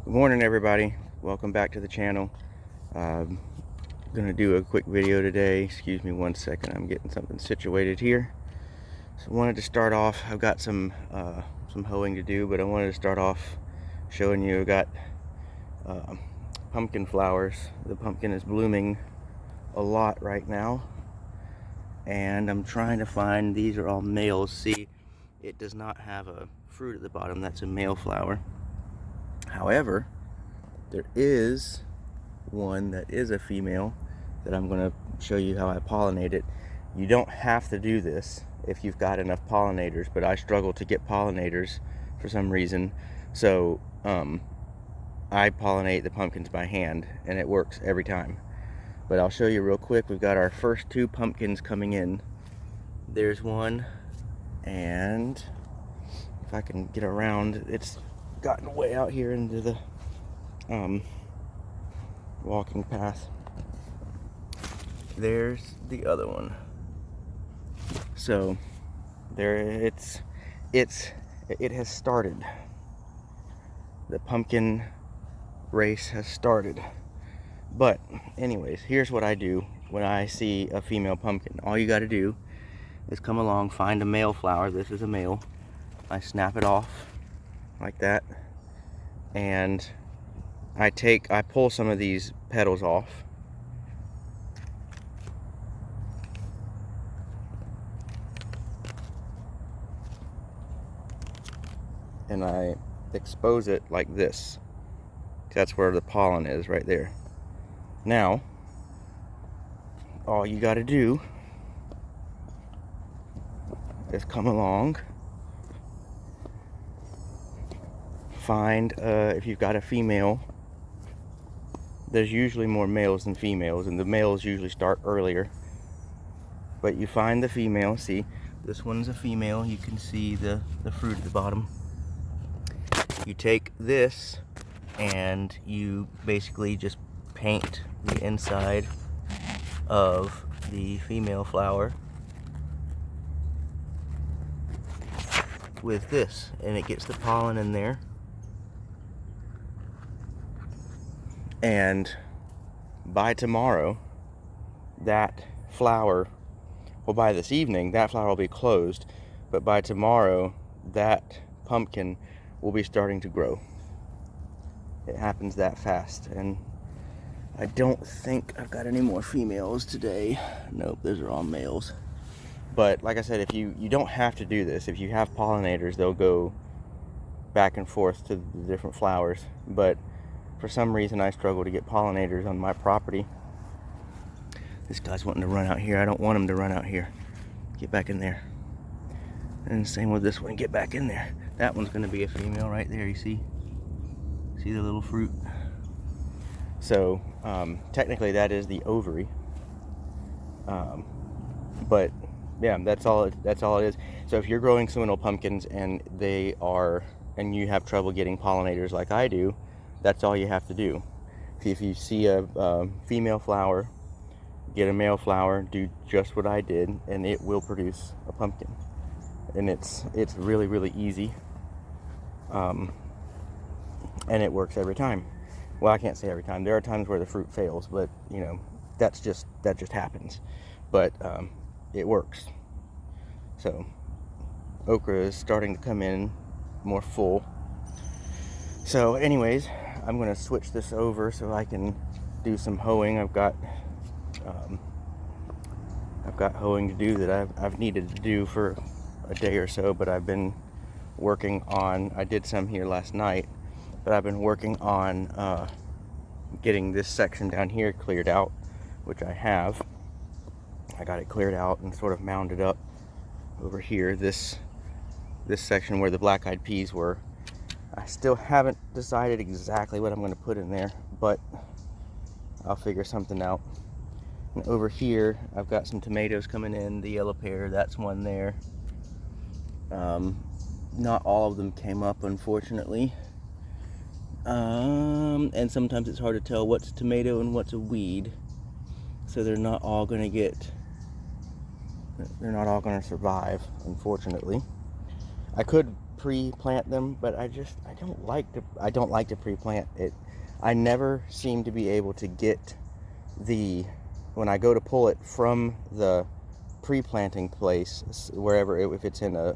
Good morning, everybody. Welcome back to the channel. Gonna do a quick video today. Excuse me one second, I'm getting something situated here. So I wanted to start off, I've got some hoeing to do, but I wanted to start off showing you I've got pumpkin flowers. The pumpkin is blooming a lot right now, and I'm trying to find, these are all males. See, it does not have a fruit at the bottom. That's a male flower. However, there is one that is a female that I'm going to show you how I pollinate it. You don't have to do this if you've got enough pollinators, but I struggle to get pollinators for some reason. So I pollinate the pumpkins by hand, and it works every time. But I'll show you real quick. We've got our first two pumpkins coming in. There's one, and if I can get around, it's gotten way out here into the walking path. There's the other one. So there it has started. The pumpkin race has started. But anyways, here's what I do when I see a female pumpkin. All you got to do is come along, find a male flower. This is a male. I snap it off like that, and I pull some of these petals off, and I expose it like this. That's where the pollen is, right there. Now, all you got to do is come along, find, if you've got a female, there's usually more males than females, and the males usually start earlier. But you find the female. See, this one's a female. You can see the fruit at the bottom. You take this and you basically just paint the inside of the female flower with this, and it gets the pollen in there. And by tomorrow, that flower, well, by this evening, that flower will be closed, but by tomorrow, that pumpkin will be starting to grow. It happens that fast. And I don't think I've got any more females today. Nope, those are all males. But like I said, if you don't have to do this. If you have pollinators, they'll go back and forth to the different flowers. But for some reason, I struggle to get pollinators on my property. This guy's wanting to run out here. I don't want him to run out here. Get back in there. And same with this one. Get back in there. That one's going to be a female right there. You see? See the little fruit? So technically, that is the ovary. But yeah, that's all it is. So if you're growing seminal pumpkins and and you have trouble getting pollinators like I do, that's all you have to do. If you see a female flower, get a male flower, do just what I did, and it will produce a pumpkin. And it's really, really easy. And it works every time. Well, I can't say every time. There are times where the fruit fails, but you know, that just happens. But it works. So okra is starting to come in more full. So anyways, I'm going to switch this over so I can do some hoeing. I've got hoeing to do that I've needed to do for a day or so, but I've been working on, I did some here last night, but I've been working on getting this section down here cleared out, which I have. I got it cleared out and sort of mounded up over here, this section where the black-eyed peas were. I still haven't decided exactly what I'm going to put in there, but I'll figure something out. And over here, I've got some tomatoes coming in, the yellow pear, that's one there. Not all of them came up, unfortunately. And sometimes it's hard to tell what's a tomato and what's a weed. So they're not all going to survive, unfortunately. I could pre-plant them, but I don't like to pre-plant it. I never seem to be able to get when I go to pull it from the pre-planting place, wherever if it's in a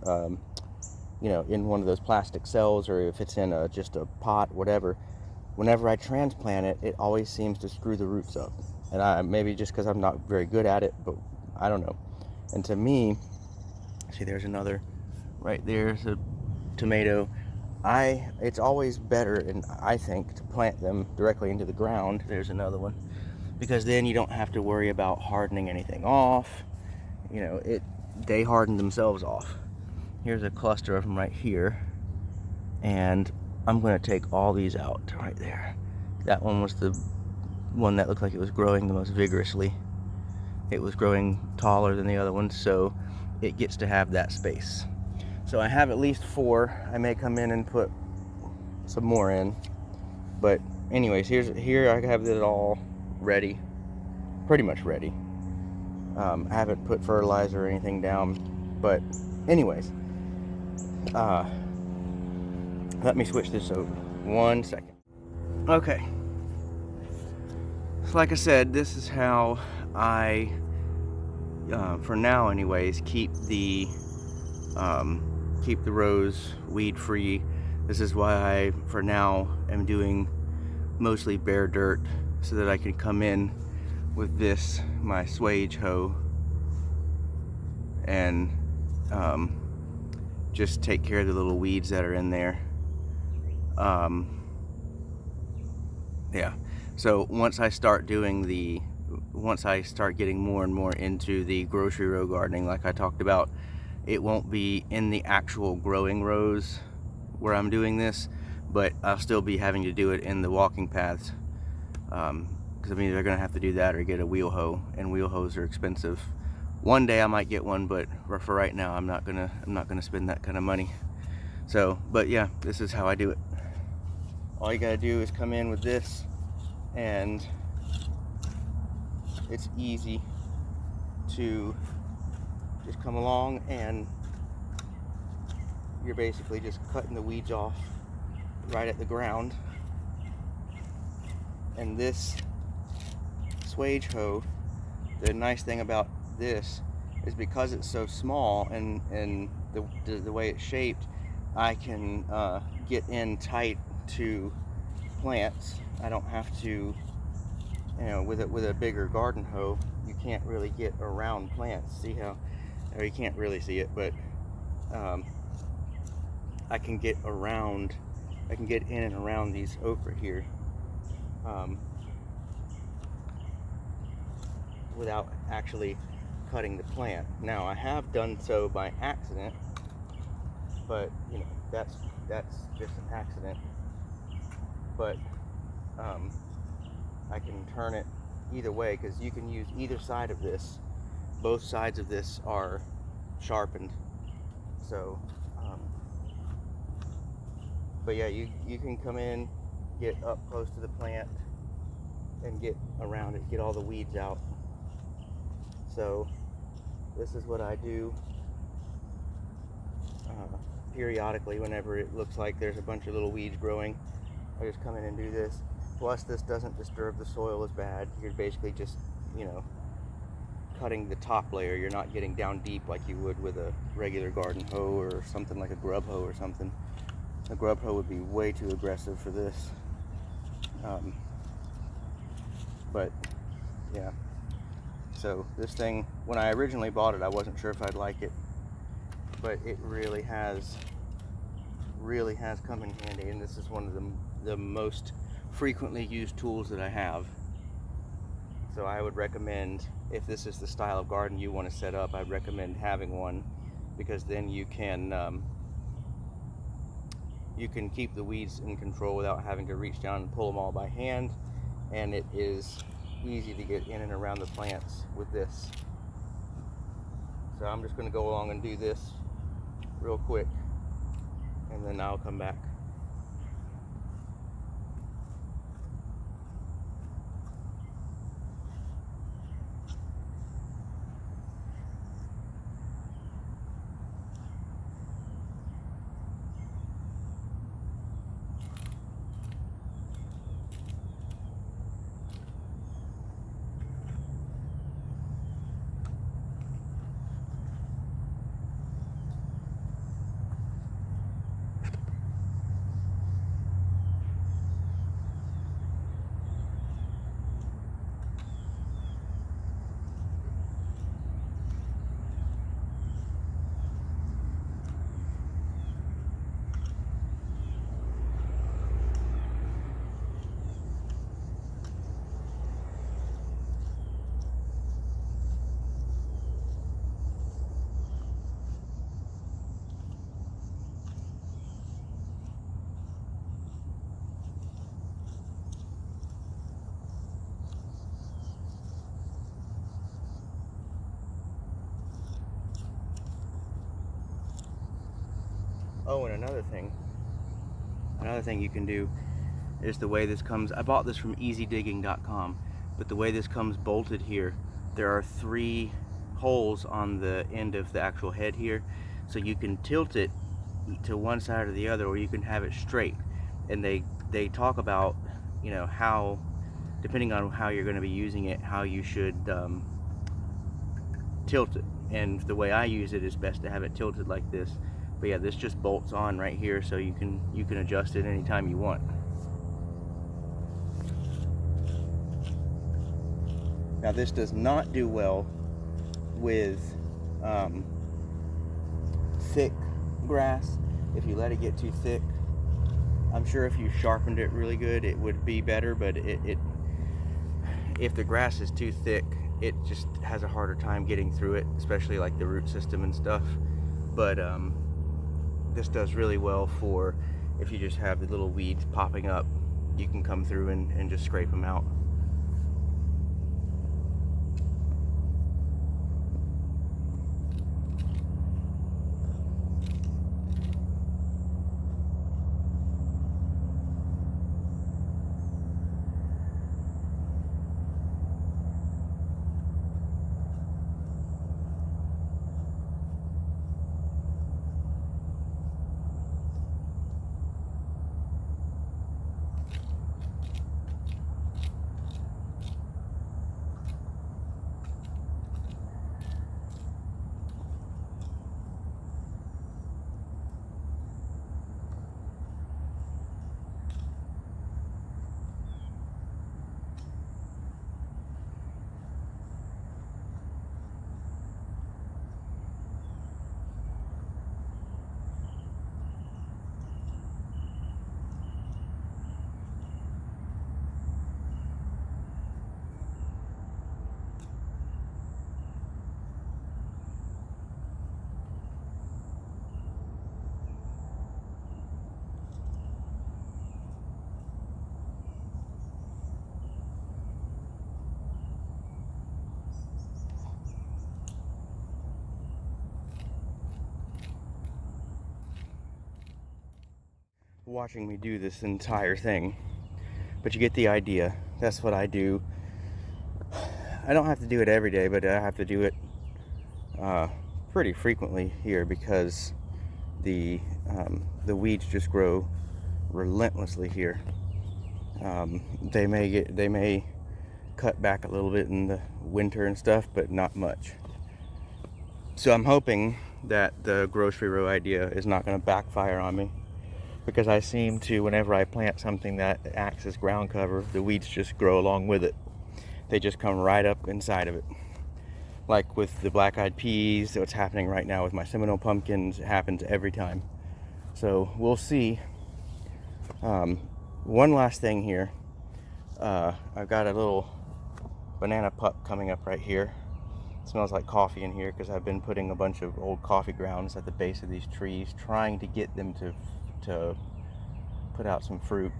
in one of those plastic cells, or if it's in just a pot, whatever. Whenever I transplant it, it always seems to screw the roots up, and maybe just because I'm not very good at it, but I don't know. And to me, see, there's another right there's a tomato. It's always better, and I think, to plant them directly into the ground. There's another one, because then you don't have to worry about hardening anything off. They harden themselves off. Here's a cluster of them right here, and I'm going to take all these out right there. That one was the one that looked like it was growing the most vigorously. It was growing taller than the other ones, so it gets to have that space. So I have at least 4. I may come in and put some more in, but anyways, here I have it all ready, pretty much ready. I haven't put fertilizer or anything down, but anyways, let me switch this over 1 second. Okay, so like I said, this is how I, for now anyways, keep the rows weed free. This is why I, for now, am doing mostly bare dirt, so that I can come in with this, my swage hoe, and just take care of the little weeds that are in there. Yeah, so once I start getting more and more into the grocery row gardening, like I talked about, it won't be in the actual growing rows where I'm doing this, but I'll still be having to do it in the walking paths, because I mean, they're gonna have to do that or get a wheel hoe, and wheel hoes are expensive. One day I might get one, but for right now I'm not gonna spend that kind of money. So, but yeah, this is how I do it. All you gotta do is come in with this, and it's easy to just come along, and you're basically just cutting the weeds off right at the ground. And this swage hoe, the nice thing about this is, because it's so small and the way it's shaped, I can get in tight to plants. I don't have to, with a bigger garden hoe, you can't really get around plants. See how, or you can't really see it, but I can get in and around these okra here without actually cutting the plant. Now, I have done so by accident, but that's just an accident. But I can turn it either way, because you can use either side of this. Both sides of this are sharpened, so but yeah, you can come in, get up close to the plant, and get around it, get all the weeds out. So this is what I do periodically. Whenever it looks like there's a bunch of little weeds growing, I just come in and do this. Plus, this doesn't disturb the soil as bad. You're basically just, cutting the top layer. You're not getting down deep like you would with a regular garden hoe or something like a grub hoe or something. A grub hoe would be way too aggressive for this. But yeah, so this thing, when I originally bought it, I wasn't sure if I'd like it, but it really has come in handy, and this is one of the most frequently used tools that I have. So I would recommend, if this is the style of garden you want to set up, I'd recommend having one, because then you can keep the weeds in control without having to reach down and pull them all by hand, and it is easy to get in and around the plants with this. So I'm just going to go along and do this real quick, and then I'll come back. Oh, and another thing you can do is the way this comes. I bought this from easydigging.com, but the way this comes bolted here, there are 3 holes on the end of the actual head here, so you can tilt it to one side or the other, or you can have it straight. And they talk about, you know, how, depending on how you're going to be using it, how you should tilt it. And the way I use it is best to have it tilted like this. But yeah, this just bolts on right here, so you can adjust it anytime you want. Now this does not do well with thick grass. If you let it get too thick, I'm sure if you sharpened it really good, it would be better. But if the grass is too thick, it just has a harder time getting through it, especially like the root system and stuff. But this does really well for if you just have the little weeds popping up, you can come through and just scrape them out. Watching me do this entire thing, but you get the idea. That's what I do. I don't have to do it every day, but I have to do it pretty frequently here because the weeds just grow relentlessly here. They may cut back a little bit in the winter and stuff, but not much. So I'm hoping that the grocery row idea is not going to backfire on me, because I seem to, whenever I plant something that acts as ground cover, the weeds just grow along with it. They just come right up inside of it. Like with the black-eyed peas, what's happening right now with my Seminole pumpkins, it happens every time. So we'll see. One last thing here. I've got a little banana pup coming up right here. It smells like coffee in here because I've been putting a bunch of old coffee grounds at the base of these trees, trying to get them to put out some fruit.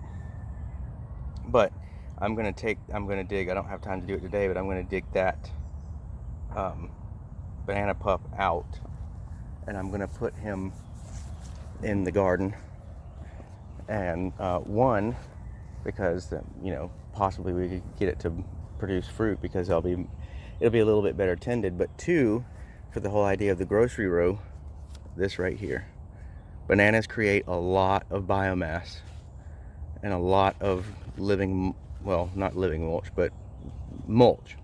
But I'm gonna dig, I don't have time to do it today, but I'm gonna dig that banana pup out, and I'm gonna put him in the garden. And one, because you know, possibly we could get it to produce fruit because it'll be a little bit better tended. But two, for the whole idea of the grocery row, this right here. Bananas create a lot of biomass and a lot of living, well, not living mulch, but mulch.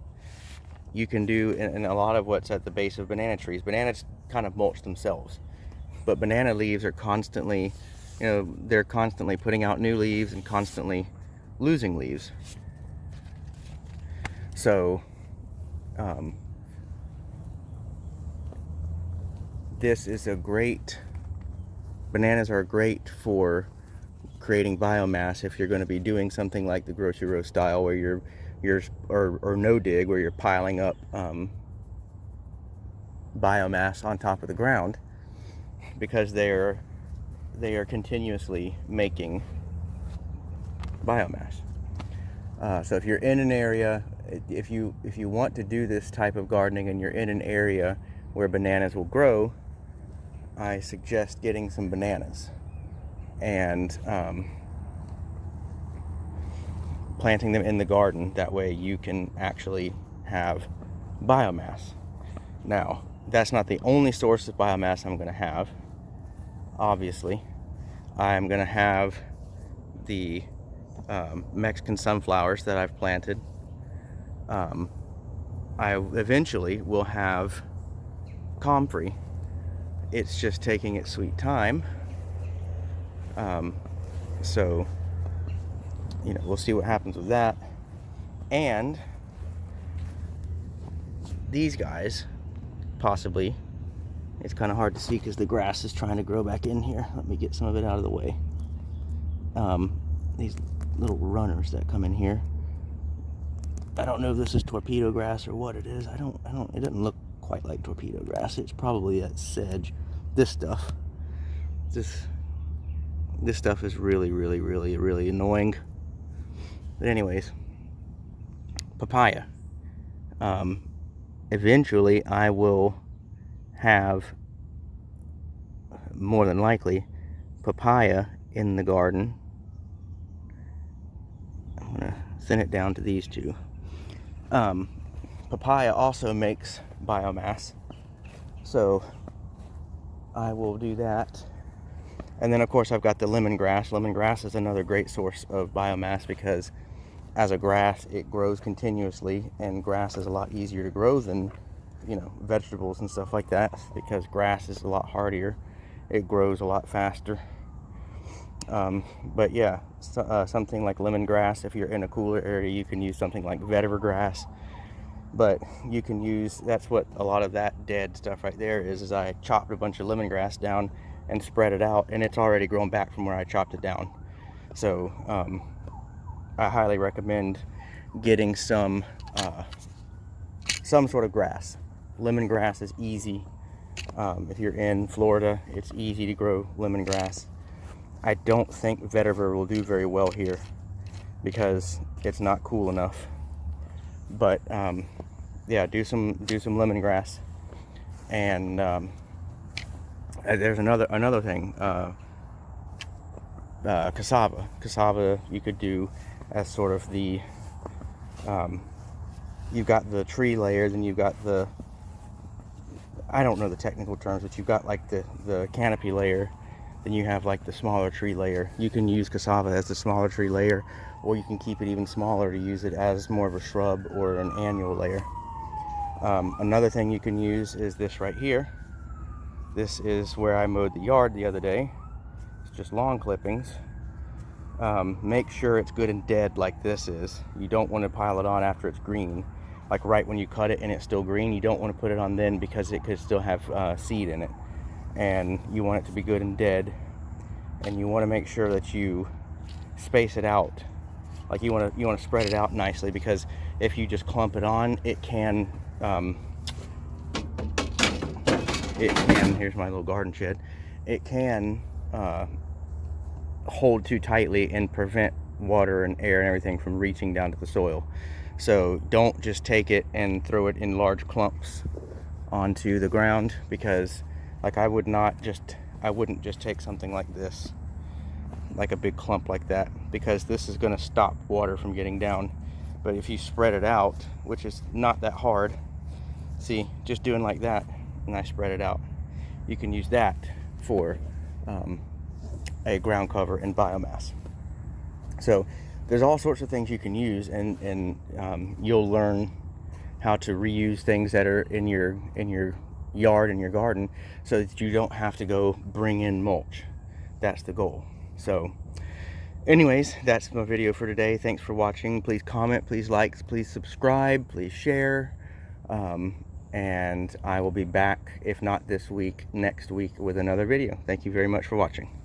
You can do, and a lot of what's at the base of banana trees, bananas kind of mulch themselves, but banana leaves are constantly, you know, they're constantly putting out new leaves and constantly losing leaves. So this is a great, bananas are great for creating biomass if you're going to be doing something like the grocery row style, where you're or no dig, where you're piling up biomass on top of the ground, because they are continuously making biomass. So if you're in an area, if you want to do this type of gardening and you're in an area where bananas will grow, I suggest getting some bananas and planting them in the garden. That way you can actually have biomass. Now, that's not the only source of biomass I'm going to have. Obviously, I'm going to have the Mexican sunflowers that I've planted. I eventually will have comfrey. It's just taking its sweet time. So, you know, we'll see what happens with that. And these guys, possibly, it's kind of hard to see because the grass is trying to grow back in here. Let me get some of it out of the way. These little runners that come in here, I don't know if this is torpedo grass or what it is. It doesn't look quite like torpedo grass. It's probably that sedge. This stuff is really annoying. But anyways, papaya. Eventually I will have, more than likely, papaya in the garden. I'm gonna thin it down to these two. Papaya also makes biomass, so I will do that. And then of course I've got the lemongrass. Lemongrass is another great source of biomass because as a grass it grows continuously, and grass is a lot easier to grow than, you know, vegetables and stuff like that, because grass is a lot hardier. It grows a lot faster. But yeah, something like lemongrass, if you're in a cooler area, you can use something like vetiver grass. But you can use, that's what a lot of that dead stuff right there is I chopped a bunch of lemongrass down and spread it out, and it's already grown back from where I chopped it down. So I highly recommend getting some sort of grass. Lemongrass is easy. If you're in Florida, it's easy to grow lemongrass. I don't think vetiver will do very well here because it's not cool enough. But yeah, do some lemongrass. And there's another thing. Cassava. Cassava you could do as sort of the you've got the tree layer, then you've got the, I don't know the technical terms, but you've got like the canopy layer, then you have like the smaller tree layer. You can use cassava as the smaller tree layer, or you can keep it even smaller to use it as more of a shrub or an annual layer. Another thing you can use is this right here. This is where I mowed the yard the other day. It's just lawn clippings. Make sure it's good and dead like this is. You don't want to pile it on after it's green. Like right when you cut it and it's still green, you don't want to put it on then because it could still have seed in it. And you want it to be good and dead. And you want to make sure that you space it out. Like you want to spread it out nicely, because if you just clump it on, it can here's my little garden shed. It can hold too tightly and prevent water and air and everything from reaching down to the soil. So don't just take it and throw it in large clumps onto the ground, because like I wouldn't just take something like this, like a big clump like that, because this is going to stop water from getting down. But if you spread it out, which is not that hard, see, just doing like that, and I spread it out, you can use that for a ground cover and biomass. So there's all sorts of things you can use, and you'll learn how to reuse things that are in your yard and your garden, so that you don't have to go bring in mulch. That's the goal. So anyways, that's my video for today. Thanks for watching. Please comment, please like, please subscribe, please share, and I will be back, if not this week, next week with another video. Thank you very much for watching.